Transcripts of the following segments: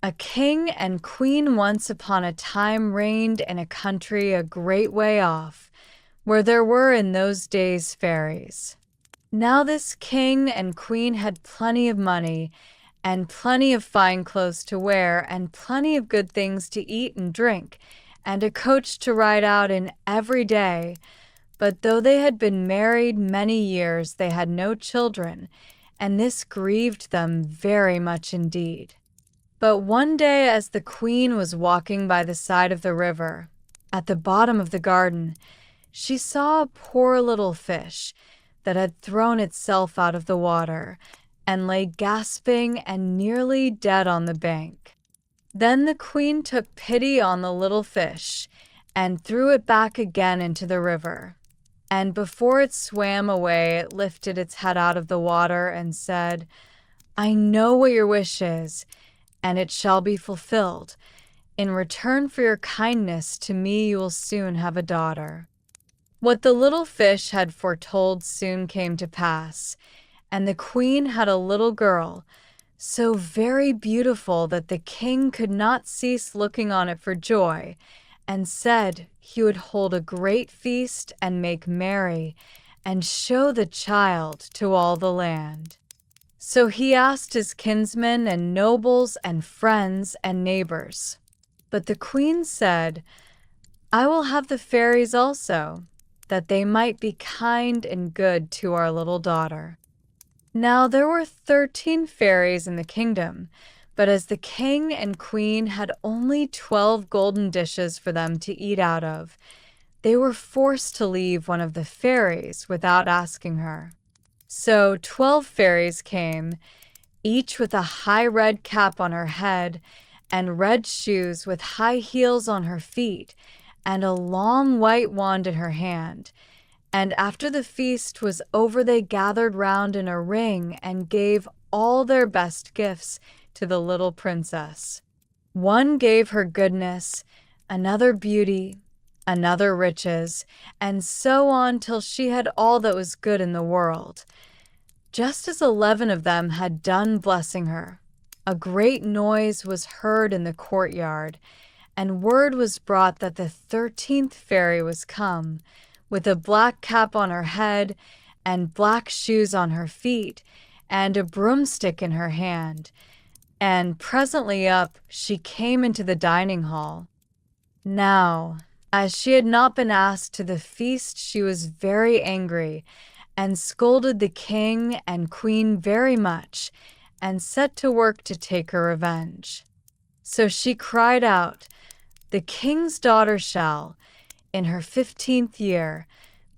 A king and queen once upon a time reigned in a country a great way off, where there were in those days fairies. Now this king and queen had plenty of money, and plenty of fine clothes to wear, and plenty of good things to eat and drink, and a coach to ride out in every day. But though they had been married many years, they had no children, and this grieved them very much indeed. But one day, as the queen was walking by the side of the river, at the bottom of the garden, she saw a poor little fish that had thrown itself out of the water and lay gasping and nearly dead on the bank. Then the queen took pity on the little fish and threw it back again into the river. And before it swam away, it lifted its head out of the water and said, "I know what your wish is, and it shall be fulfilled. In return for your kindness to me, you will soon have a daughter." What the little fish had foretold soon came to pass, and the queen had a little girl, so very beautiful that the king could not cease looking on it for joy, and said he would hold a great feast and make merry, and show the child to all the land. So he asked his kinsmen and nobles and friends and neighbors. But the queen said, "I will have the fairies also, that they might be kind and good to our little daughter." Now there were 13 fairies in the kingdom, but as the king and queen had only 12 golden dishes for them to eat out of, they were forced to leave one of the fairies without asking her. So 12 fairies came, each with a high red cap on her head, and red shoes with high heels on her feet, and a long white wand in her hand. And after the feast was over, they gathered round in a ring and gave all their best gifts to the little princess. One gave her goodness, another beauty, another riches, and so on till she had all that was good in the world. Just as 11 of them had done blessing her, a great noise was heard in the courtyard, and word was brought that the 13th fairy was come, with a black cap on her head, and black shoes on her feet, and a broomstick in her hand. And presently up she came into the dining hall. Now, as she had not been asked to the feast, she was very angry, and scolded the king and queen very much, and set to work to take her revenge. So she cried out, "The king's daughter shall, in her 15th year,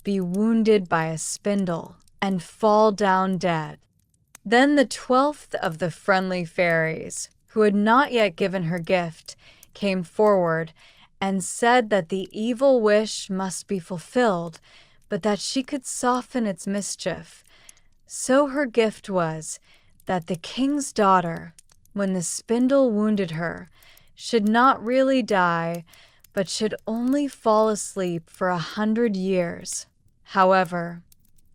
be wounded by a spindle, and fall down dead." Then the 12th of the friendly fairies, who had not yet given her gift, came forward, and said that the evil wish must be fulfilled, but that she could soften its mischief. So her gift was that the king's daughter, when the spindle wounded her, should not really die, but should only fall asleep for 100 years. However,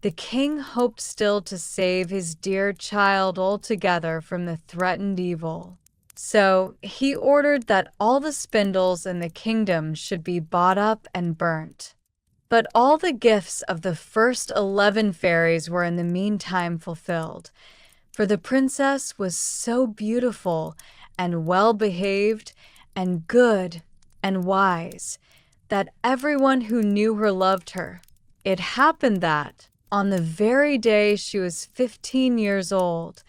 the king hoped still to save his dear child altogether from the threatened evil. So he ordered that all the spindles in the kingdom should be bought up and burnt. But all the gifts of the first 11 fairies were in the meantime fulfilled, for the princess was so beautiful and well-behaved and good and wise that everyone who knew her loved her. It happened that, on the very day she was 15 years old,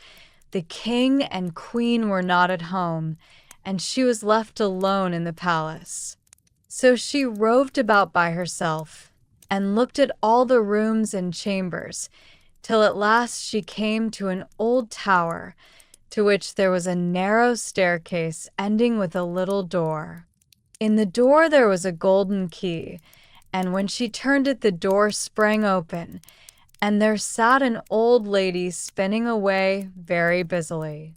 the king and queen were not at home, and she was left alone in the palace. So she roved about by herself, and looked at all the rooms and chambers, till at last she came to an old tower, to which there was a narrow staircase ending with a little door. In the door there was a golden key, and when she turned it, the door sprang open, and there sat an old lady spinning away very busily.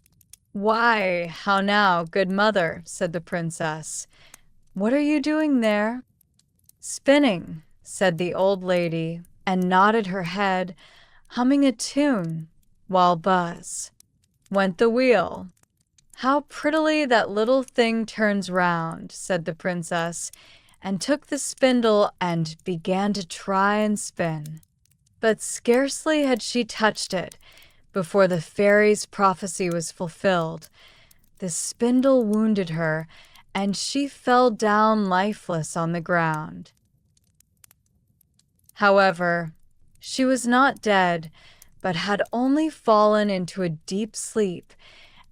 "Why, how now, good mother," said the princess. "What are you doing there?" "Spinning," said the old lady, and nodded her head, humming a tune, while buzz went the wheel. "How prettily that little thing turns round," said the princess, and took the spindle and began to try and spin. But scarcely had she touched it before the fairy's prophecy was fulfilled. The spindle wounded her, and she fell down lifeless on the ground. However, she was not dead, but had only fallen into a deep sleep,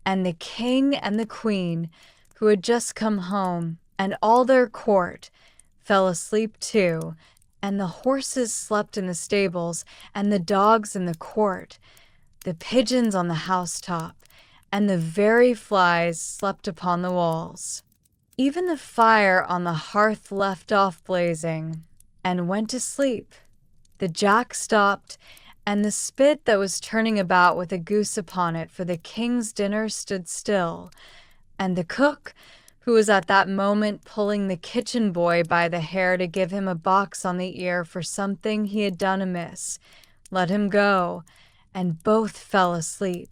and the king and the queen, who had just come home, and all their court, fell asleep too, and the horses slept in the stables, and the dogs in the court, the pigeons on the housetop, and the very flies slept upon the walls. Even the fire on the hearth left off blazing, and went to sleep. The jack stopped, and the spit that was turning about with a goose upon it for the king's dinner stood still, and the cook, who was at that moment pulling the kitchen boy by the hair to give him a box on the ear for something he had done amiss, let him go, and both fell asleep.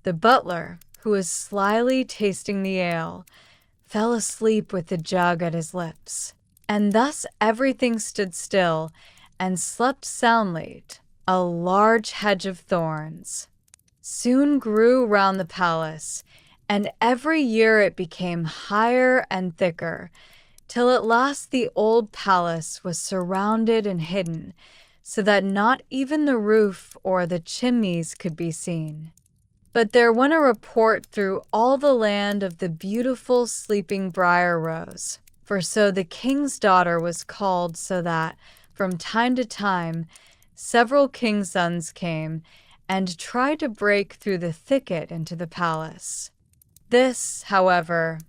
The butler, who was slyly tasting the ale, fell asleep with the jug at his lips. And thus everything stood still and slept soundly. A large hedge of thorns soon grew round the palace, and every year it became higher and thicker, till at last the old palace was surrounded and hidden, so that not even the roof or the chimneys could be seen. But there went a report through all the land of the beautiful sleeping Brair Rose, for so the king's daughter was called, so that, from time to time, several king's sons came and tried to break through the thicket into the palace. This, however,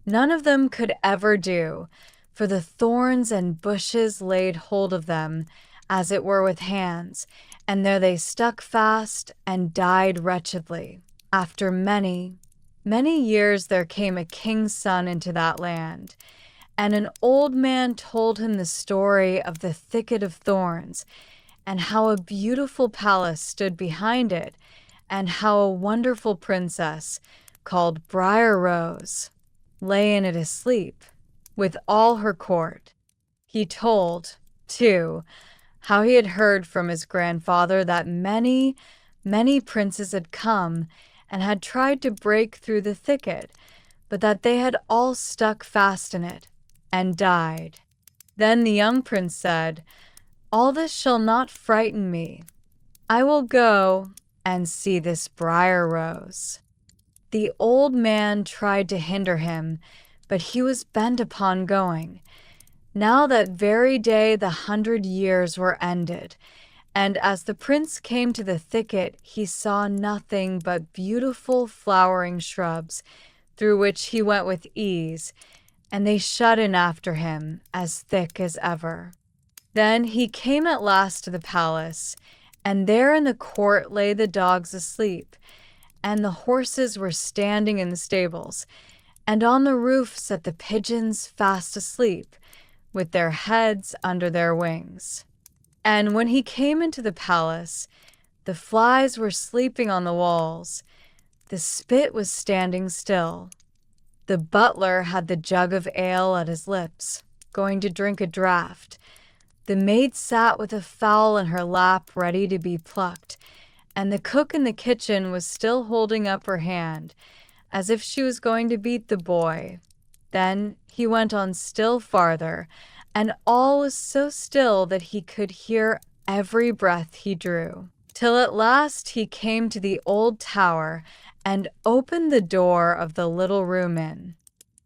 none of them could ever do, for the thorns and bushes laid hold of them, as it were with hands, and there they stuck fast and died wretchedly. After many, many years there came a king's son into that land, and an old man told him the story of the thicket of thorns, and how a beautiful palace stood behind it, and how a wonderful princess, called Brair Rose, lay in it asleep, with all her court. He told, too, how he had heard from his grandfather that many, many princes had come and had tried to break through the thicket, but that they had all stuck fast in it and died. Then the young prince said, "All this shall not frighten me. I will go and see this Brair Rose." The old man tried to hinder him, but he was bent upon going. Now that very day 100 years were ended, and as the prince came to the thicket, he saw nothing but beautiful flowering shrubs, through which he went with ease, and they shut in after him, as thick as ever. Then he came at last to the palace, and there in the court lay the dogs asleep, and the horses were standing in the stables, and on the roof sat the pigeons fast asleep, with their heads under their wings. And when he came into the palace, the flies were sleeping on the walls, the spit was standing still. The butler had the jug of ale at his lips, going to drink a draught. The maid sat with a fowl in her lap ready to be plucked, and the cook in the kitchen was still holding up her hand, as if she was going to beat the boy. Then he went on still farther, and all was so still that he could hear every breath he drew, till at last he came to the old tower and opened the door of the little room in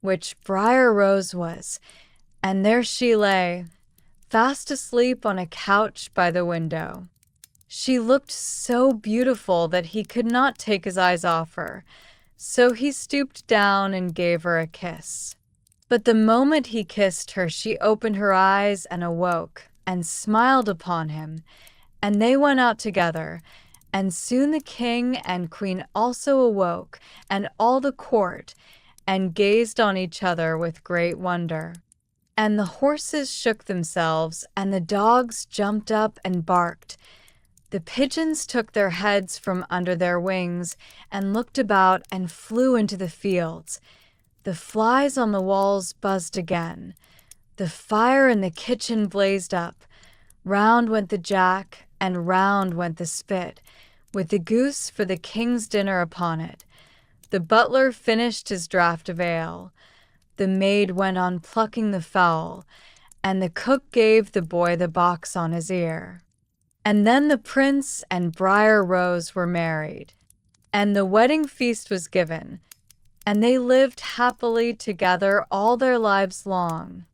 which Brair Rose was, and there she lay, fast asleep on a couch by the window. She looked so beautiful that he could not take his eyes off her, so he stooped down and gave her a kiss. But the moment he kissed her, she opened her eyes and awoke, and smiled upon him, and they went out together, and soon the king and queen also awoke, and all the court, and gazed on each other with great wonder. And the horses shook themselves, and the dogs jumped up and barked, The pigeons took their heads from under their wings and looked about and flew into the fields. The flies on the walls buzzed again. The fire in the kitchen blazed up. Round went the jack, and round went the spit, with the goose for the king's dinner upon it. The butler finished his draught of ale. The maid went on plucking the fowl, and the cook gave the boy the box on his ear. And then the prince and Brair Rose were married, and the wedding feast was given, and they lived happily together all their lives long.